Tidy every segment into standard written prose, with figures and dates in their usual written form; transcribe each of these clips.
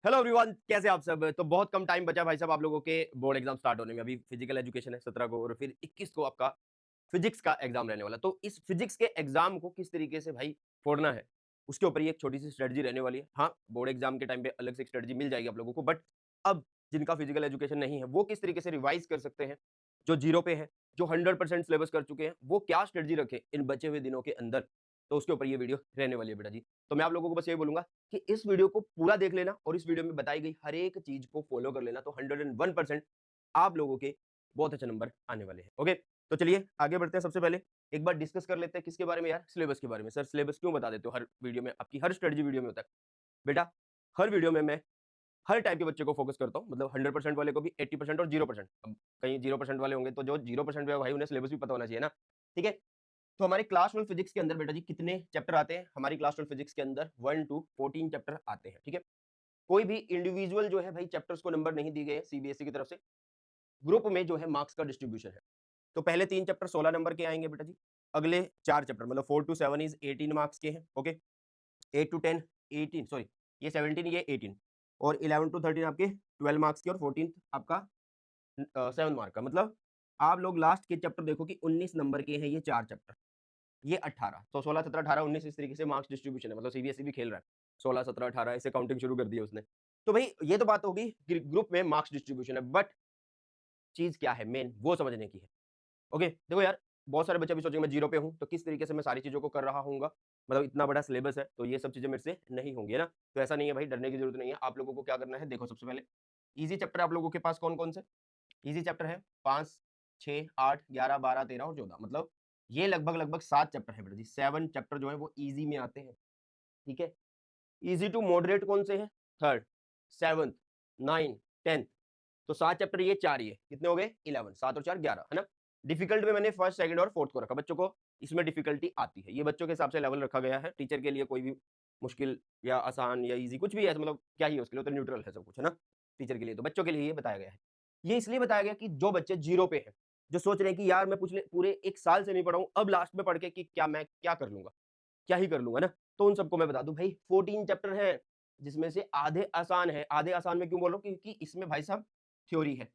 Hello everyone, कैसे आप सब। तो बहुत कम टाइम बचा भाई साहब आप लोगों के बोर्ड एग्जाम स्टार्ट होने में। अभी फिजिकल एजुकेशन है 17 को और फिर 21 को आपका फिजिक्स का एग्जाम रहने वाला। तो इस फिजिक्स के एग्जाम को किस तरीके से भाई फोड़ना है, उसके ऊपर ही एक छोटी सी स्ट्रेटजी रहने वाली है। हाँ, बोर्ड एग्जाम के टाइम पे अलग से स्ट्रेटजी मिल जाएगी आप लोगों को, बट अब जिनका फिजिकल एजुकेशन नहीं है वो किस तरीके से रिवाइज कर सकते हैं, जो जीरो पे है, जो 100% सिलेबस कर चुके हैं, वो क्या स्ट्रेटजी रखे इन बचे हुए दिनों के अंदर। तो उसके ऊपर ये वीडियो रहने वाली है बेटा जी। तो मैं आप लोगों को बस ये बोलूंगा कि इस वीडियो को पूरा देख लेना और इस वीडियो में बताई गई हर एक चीज को फॉलो कर लेना, तो 101% आप लोगों के बहुत अच्छे नंबर आने वाले हैं। ओके, तो चलिए आगे बढ़ते हैं। सबसे पहले एक बार डिस्कस कर लेते हैं किसके बारे में यार, सिलेबस के बारे में। सर सिलेबस क्यों बता देते हो हर वीडियो में, आपकी हर स्ट्रेटजी वीडियो में होता है बेटा। हर वीडियो में मैं हर टाइप के बच्चे को फोकस करता हूँ, मतलब 100% वाले को भी, 80% और 0%। अब कहीं 0% वाले होंगे तो जो 0% भाई उन्हें सिलेबस भी पता होना चाहिए ना। ठीक है, तो हमारे क्लास 12 फिजिक्स के अंदर बेटा जी कितने चैप्टर आते हैं? हमारी क्लास 12 फिजिक्स के अंदर 1 टू 14 चैप्टर आते हैं। ठीक है, कोई भी इंडिविजुअल जो है भाई चैप्टर्स को नंबर नहीं दिए गए सीबीएसई की तरफ से, ग्रुप में जो है मार्क्स का डिस्ट्रीब्यूशन है। तो पहले 3 चैप्टर 16 नंबर के आएंगे बेटा जी, अगले 4 चैप्टर मतलब 4 टू 7 इज 18 मार्क्स के हैं। ओके, 8 टू 10 18, सॉरी ये 17 ये 18, और 11 टू 13 आपके 12 मार्क्स के, और 14 आपका 7 मार्क का। मतलब आप लोग लास्ट के चैप्टर देखो कि 19 नंबर के हैं ये 4 चैप्टर, ये 18, तो 16 17 18 19 इस तरीके से मार्क्स डिस्ट्रीब्यूशन है। मतलब सीबीएसई भी खेल रहा है 16 17 18 ऐसे काउंटिंग शुरू कर दी है उसने। तो भाई ये तो बात होगी ग्रुप में मार्क्स डिस्ट्रीब्यूशन है, बट चीज क्या है मेन वो समझने की है। ओके देखो यार, बहुत सारे बच्चे भी सोचेंगे मैं जीरो पे हूँ तो किस तरीके से मैं सारी चीजों को कर रहा हूँ, मतलब इतना बड़ा सिलेबस है तो ये सब चीजें मेरे से नहीं होंगी, है ना। तो ऐसा नहीं है भाई, डरने की जरूरत नहीं है। आप लोगों को क्या करना है, देखो सबसे पहले इजी चैप्टर आप लोगों के पास कौन कौन से इजी चैप्टर है? 5 6 8 11 12 13 और 14, मतलब ये लगभग लगभग 7 चैप्टर है बेटा जी। 7 चैप्टर जो है वो इजी में आते हैं। ठीक है, इजी टू मॉडरेट कौन से हैं? Third, seventh, 9, 10। तो 7 चैप्टर, ये 4, ये कितने हो गए? 11, 7 और 4 11, है ना। डिफिकल्ट में मैंने फर्स्ट सेकंड और फोर्थ को रखा, बच्चों को इसमें डिफिकल्टी आती है, ये बच्चों के हिसाब से लेवल रखा गया है। टीचर के लिए कोई भी मुश्किल या आसान या इजी कुछ भी है, मतलब क्या ही है उसके लिए, तो न्यूट्रल है सब कुछ, है ना। टीचर के लिए तो बच्चों के लिए ये बताया गया है। ये इसलिए बताया गया कि जो बच्चे जीरो पे हैं, जो सोच रहे हैं कि यार मैं पिछले पूरे 1 साल से नहीं पढ़ा हूँ, अब लास्ट में पढ़ के कि क्या मैं क्या कर लूँगा? क्या ही कर लूँगा ना? तो उन सबको मैं बता दूँ भाई 14 चैप्टर हैं, जिसमें से आधे आसान है। आधे आसान मैं क्यों बोल रहा हूँ? क्योंकि इसमें भाई साहब थ्योरी है।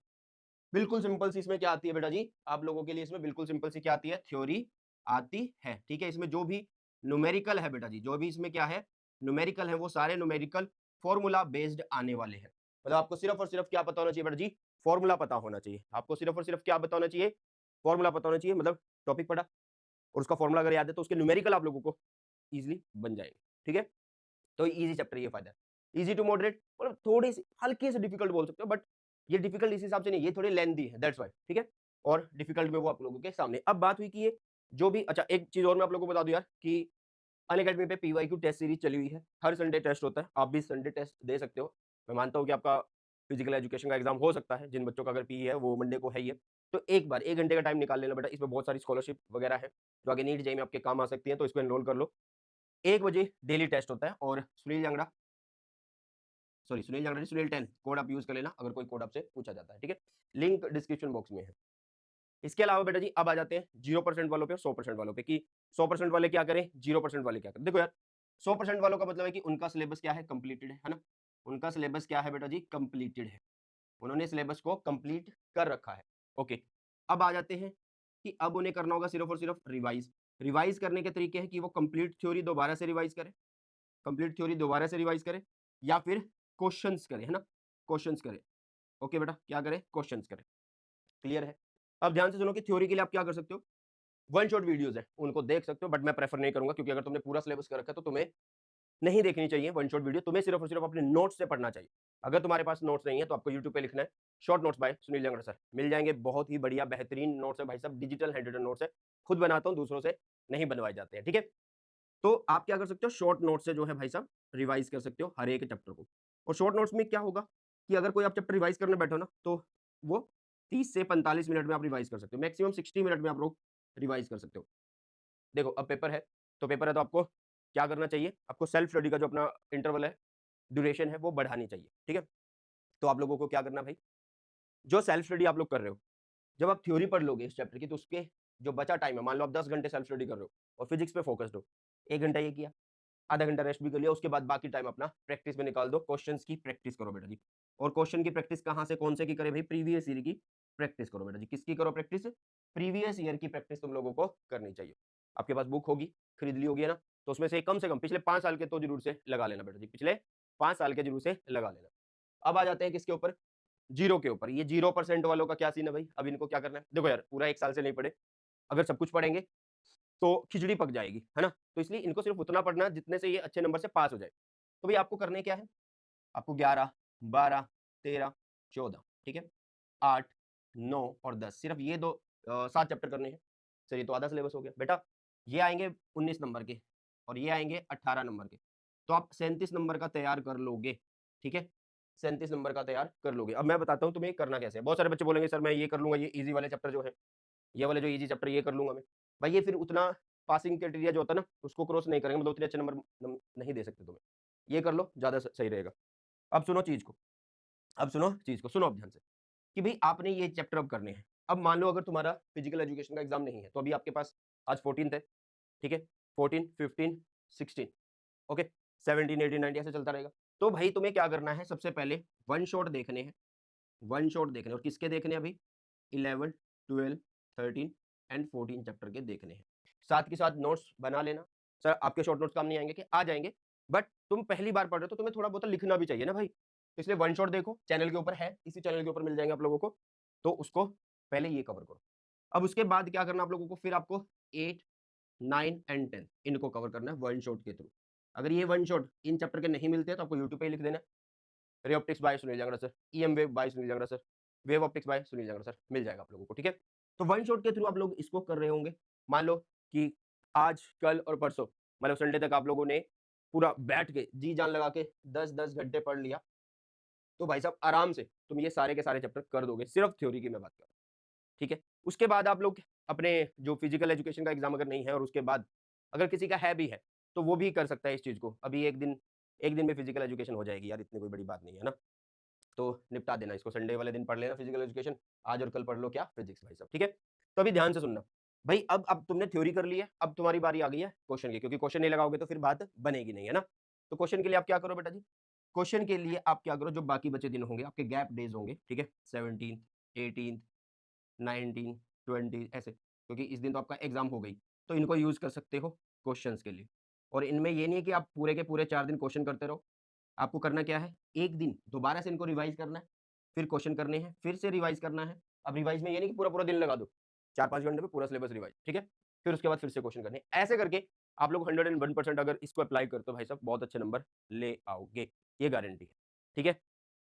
बिल्कुल सिंपल सी इसमें क्या आती है बेटा जी, आप लोगों के लिए इसमें बिल्कुल सिंपल सी क्या आती है? थ्योरी आती है। ठीक है, इसमें जो भी न्यूमेरिकल है बेटा जी, जो भी इसमें क्या है? न्यूमेरिकल है, वो सारे न्यूमेरिकल फॉर्मूला बेस्ड आने वाले हैं। मतलब आपको सिर्फ और सिर्फ क्या पता होना चाहिए बेटा जी? फॉर्मूला पता होना चाहिए। आपको सिर्फ और सिर्फ क्या पता होना चाहिए? फॉर्मूला पता होना चाहिए। मतलब टॉपिक पढ़ा और उसका फॉर्मूला अगर याद है तो उसके न्यूमेरिकल आप लोगों को ईज़िली बन जाएँगे। ठीक है? तो ईज़ी चैप्टर ये फ़ायदा है। ईज़ी टू मॉडरेट मतलब थोड़ी-सी हल्की-सी डिफिकल्ट बोल सकते हो, बट ये डिफिकल्ट इस हिसाब से नहीं, ये थोड़ी लेंथी है, दैट्स व्हाई। ठीक है? और डिफिकल्ट में वो आप लोगों के सामने। अब बात हुई कि ये जो भी, अच्छा एक चीज़ और मैं आप लोगों को बता दूँ यार कि अनअकैडमी पे पीवाईक्यू टेस्ट सीरीज़ चली हुई है। हर संडे टेस्ट होता है। आप भी संडे टेस्ट दे सकते हो। मैं मानता हूँ कि आपका फिजिकल एजुकेशन का एग्ज़ाम हो सकता है, जिन बच्चों का अगर पीई है वो मंडे को है ही है। तो एक बार 1 घंटे का टाइम निकाल लेना बेटा, इसमें बहुत सारी स्कॉलरशिप वगैरह है, जो आगे नीट जेईई में आपके काम आ सकती है, तो इसको एनरोल कर लो। 1 बजे डेली टेस्ट होता है, और सुनील जांगड़ा, सॉरी सुनील जांगड़ा नहीं, सुनील 10 कोड आप यूज़ कर लेना अगर कोई कोड आपसे पूछा जाता है। ठीक है? लिंक डिस्क्रिप्शन बॉक्स में है। इसके अलावा बेटा जी अब आ जाते हैं 0% वालों पे और 100% वालों पे, कि 100% वाले क्या करें, 0% वाले क्या करें। देखो यार, 100% वालों का मतलब है कि उनका सिलेबस क्या है? कंप्लीटेड है ना। उनका सिलेबस क्या है बेटा जी? कंप्लीटेड है। उन्होंने सिलेबस को कंप्लीट कर रखा है। ओके, अब आ जाते हैं कि अब उन्हें करना होगा सिर्फ और सिर्फ रिवाइज। रिवाइज करने के तरीके हैं कि वो कंप्लीट थ्योरी दोबारा से रिवाइज करें, कंप्लीट थ्योरी दोबारा से रिवाइज करें, या फिर क्वेश्चंस करें, है ना। क्वेश्चंस करें। ओके बेटा, क्या करें? क्वेश्चंस करें। क्लियर है? अब ध्यान से सुनो कि थ्योरी के लिए आप क्या कर सकते हो, वन शॉट वीडियोस है उनको देख सकते हो, बट मैं प्रेफर नहीं करूंगा, क्योंकि अगर तुमने पूरा सिलेबस कर रखा है तो तुम्हें नहीं देखनी चाहिए वन शॉट वीडियो। तुम्हें सिर्फ और सिर्फ अपने नोट्स से पढ़ना चाहिए। अगर तुम्हारे पास नोट्स नहीं है तो आपको यूट्यूब पे लिखना है short notes by Sunil Jangid sir, मिल जाएंगे। बहुत ही बढ़िया बेहतरीन नोट्स है भाई साहब, डिजिटल हैंड रिटन नोट्स है। खुद बनाता हूँ, दूसरों से नहीं बनवाए जाते हैं। ठीक है, तो आप क्या कर सकते हो, शॉर्ट नोट से जो है भाई साहब रिवाइज कर सकते हो हर एक चैप्टर को। और शॉर्ट नोट्स में क्या होगा कि अगर कोई आप चैप्टर रिवाइज करने बैठो ना, तो वो 30 से 45 मिनट में आप रिवाइज कर सकते हो, मैक्सिमम 60 मिनट में आप लोग रिवाइज कर सकते हो। देखो अब पेपर है, तो पेपर है तो आपको क्या करना चाहिए, आपको सेल्फ स्टडी का जो अपना इंटरवल है, ड्यूरेशन है, वो बढ़ानी चाहिए। ठीक है, तो आप लोगों को क्या करना भाई, जो सेल्फ स्टडी आप लोग कर रहे हो, जब आप थ्योरी पढ़ लोगे इस चैप्टर की, तो उसके जो बचा टाइम है, मान लो आप 10 घंटे सेल्फ स्टडी कर रहे हो और फिजिक्स पे फोकस्ड हो, 1 घंटा ये किया, आधा घंटा रेस्ट भी कर लिया, उसके बाद बाकी टाइम अपना प्रैक्टिस में निकाल दो, क्वेश्चंस की प्रैक्टिस करो बेटा जी। और क्वेश्चन की प्रैक्टिस कहाँ से, कौन से की करें भाई, प्रीवियस ईयर की प्रैक्टिस करो बेटा जी। किसकी करो प्रैक्टिस, प्रीवियस ईयर की प्रैक्टिस तुम लोगों को करनी चाहिए। आपके पास बुक होगी, खरीद ली होगी है ना, तो उसमें से कम पिछले 5 साल के तो जरूर से लगा लेना बेटा जी, पिछले 5 साल के जरूर से लगा लेना। अब आ जाते हैं किसके ऊपर, जीरो के ऊपर। ये 0% वालों का क्या सीन है भाई, अब इनको क्या करना है, देखो यार पूरा 1 साल से नहीं पढ़े, अगर सब कुछ पढ़ेंगे तो खिचड़ी पक जाएगी, है ना? तो इसलिए इनको सिर्फ उतना पढ़ना है जितने से ये अच्छे नंबर से पास हो जाए। तो भई आपको करने क्या है? आपको 11, 12, 13, 14 ठीक है? 8, 9 और 10 सिर्फ ये 2 7 चैप्टर करने हैं। चलिए तो आधा सिलेबस हो गया। बेटा ये आएँगे 19 नंबर के और ये आएँगे 18 नंबर के। तो आप 37 नंबर का तैयार कर लोगे, ठीक है? 37 नंबर का तैयार कर लोगे। अब मैं बताता हूँ तुम्हें करना कैसे है। बहुत सारे बच्चे बोलेंगे सर मैं ये कर लूँगा, ये ईज़ी वाले चैप्टर जो हैं, ये वाले जो ईज़ी चैप्टर ये कर लूँगा मैं। भाई ये फिर उतना पासिंग क्राइटेरिया जो होता है ना, उसको क्रॉस नहीं करेंगे, मतलब उतने अच्छे नंबर नहीं दे सकते तुम्हें। ये कर लो, ज़्यादा सही रहेगा। अब सुनो चीज़ को, अब सुनो चीज़ को, सुनो अब ध्यान से, कि भई आपने ये चैप्टर अब करने हैं। अब मान लो अगर तुम्हारा फिजिकल एजुकेशन का एग्ज़ाम नहीं है, तो अभी आपके पास आज 14th है, ठीक है? 14, 15, 16 ओके? 17, 18, 19 ऐसे चलता रहेगा। तो भाई तुम्हें क्या करना है, सबसे पहले वन शॉट देखने हैं, वन शॉट देखने हैं और किसके देखने हैं अभी? 11, 12, 13 एंड 14 चैप्टर के देखने हैं। साथ के साथ नोट्स बना लेना। सर आपके शॉर्ट नोट्स काम नहीं आएँगे क्या? आ जाएँगे, बट तुम पहली बार पढ़ रहे हो तो तुम्हें थोड़ा बहुत लिखना भी चाहिए ना भाई। इसलिए वन शॉट देखो, चैनल के ऊपर है, इसी चैनल के ऊपर मिल जाएँगे आप लोगों को। तो उसको पहले ये कवर करो। अब उसके बाद क्या करना आप लोगों को, फिर आपको 8, 9 एंड 10 इनको कवर करना है वन शॉट के थ्रू। अगर ये वन शॉट इन चैप्टर के नहीं मिलते हैं तो आपको यूट्यूब पे ही लिख देना है, ray optics by Sunil Jangra sir, EM wave by Sunil Jangra sir, wave optics by Sunil Jangra sir, मिल जाएगा आप लोगों को, ठीक है? तो वन शॉट के थ्रू आप लोग इसको कर रहे होंगे। मान लो कि आज, कल और परसों मतलब संडे तक आप लोगों ने पूरा बैठ के जी जान लगा के 10-10 घंटे पढ़ लिया, तो भाई साहब आराम से तुम ये सारे के सारे चैप्टर कर दोगे, सिर्फ थ्योरी की मैं बात कर रहा हूँ, ठीक है? उसके बाद आप लोग अपने जो फिजिकल एजुकेशन का एग्जाम अगर नहीं है और उसके बाद अगर किसी का है भी है, तो वो भी कर सकता है इस चीज़ को। अभी एक दिन में फिजिकल एजुकेशन हो जाएगी यार, इतनी कोई बड़ी बात नहीं है ना? तो निपटा देना इसको, संडे वाले दिन पढ़ लेना फिजिकल एजुकेशन, आज और कल पढ़ लो क्या फिजिक्स भाई साहब, ठीक है? तो अभी ध्यान से सुनना, भाई अब तुमने थ्योरी कर ली है, अब तुम्हारी बारी आ गई है क्वेश्चन की, क्योंकि क्वेश्चन नहीं लगाओगे तो फिर बात बनेगी नहीं, है ना? तो क्वेश्चन के लिए आप क्या करो बेटा जी, क्वेश्चन के लिए आप क्या करो, जो बाकी बचे दिन होंगे, आपके गैप डेज होंगे, ठीक है? 17th, 18th, 19, 20 ऐसे, क्योंकि इस दिन तो आपका एग्जाम हो गई, तो इनको यूज़ कर सकते हो क्वेश्चंस के लिए। और इनमें ये नहीं है कि आप पूरे के पूरे 4 दिन क्वेश्चन करते रहो। आपको करना क्या है, एक दिन दोबारा से इनको रिवाइज़ करना है, फिर क्वेश्चन करने हैं, फिर से रिवाइज़ करना है। अब रिवाइज़ में ये नहीं कि पूरा-पूरा दिन लगा दो, 4-5 घंटे में पूरा सिलेबस रिवाइज़, ठीक है? फिर उसके बाद फिर से क्वेश्चन करने हैं। ऐसे करके आप लोग 101% अगर इसको अप्लाई करते हो भाई साहब, बहुत अच्छे नंबर ले आओगे, ये गारंटी है, ठीक है?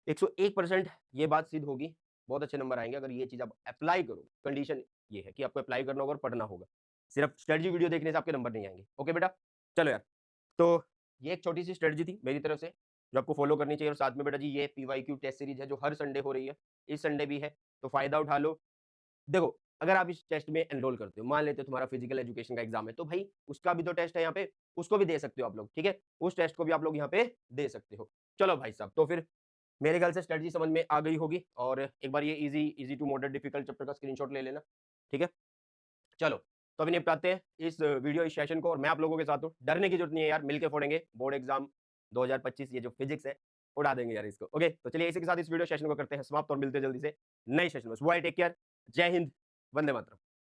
101% ये बात सिद्ध होगी, बहुत अच्छे नंबर आएँगे अगर ये चीज़ आप अप्लाई करो। कंडीशन ये है कि आपको अप्लाई करना होगा और पढ़ना होगा। सिर्फ स्ट्रेटजी वीडियो देखने से आपके नंबर नहीं आएँगे। ओके बेटा? चलो यार, तो ये एक छोटी-सी स्ट्रेटजी थी मेरी तरफ से, जो आपको फॉलो करनी चाहिए और साथ में बेटा जी ये पीवाईक्यू टेस्ट सीरीज़ है जो हर संडे हो रही है, इस संडे भी है, तो फ़ायदा उठा लो। देखो, अगर आप इस टेस्ट में एनरोल करते हो, मान लेते हो तुम्हारा फिजिकल एजुकेशन का एग्ज़ाम है, तो भाई उसका भी तो टेस्ट है यहाँ पे, उसको भी दे सकते हो आप लोग, ठीक है? उस टेस्ट को भी आप लोग यहाँ पे दे सकते हो। चलो भाई साहब, तो फिर मेरे ख्याल से स्ट्रैटेजी समझ में आ गई होगी और एक बार ये easy to moderate difficult chapter का स्क्रीनशॉट ले लेना, ठीक है? चलो, तो अभी निपटाते हैं इस सेशन को और मैं आप लोगों के साथ हूँ, डरने की ज़रूरत नहीं है यार, मिलके फोड़ेंगे बोर्ड एग्ज़ाम 2025 ये जो फिज़िक्स है, उड़ा देंगे यार इसको, ओके? तो चलिए इसी के साथ इस वीडियो सेशन को करते हैं समाप्त और मिलते हैं जल्दी से नए सेशन में। सो बाय, टेक केयर, जय हिंद, वंदे मातरम।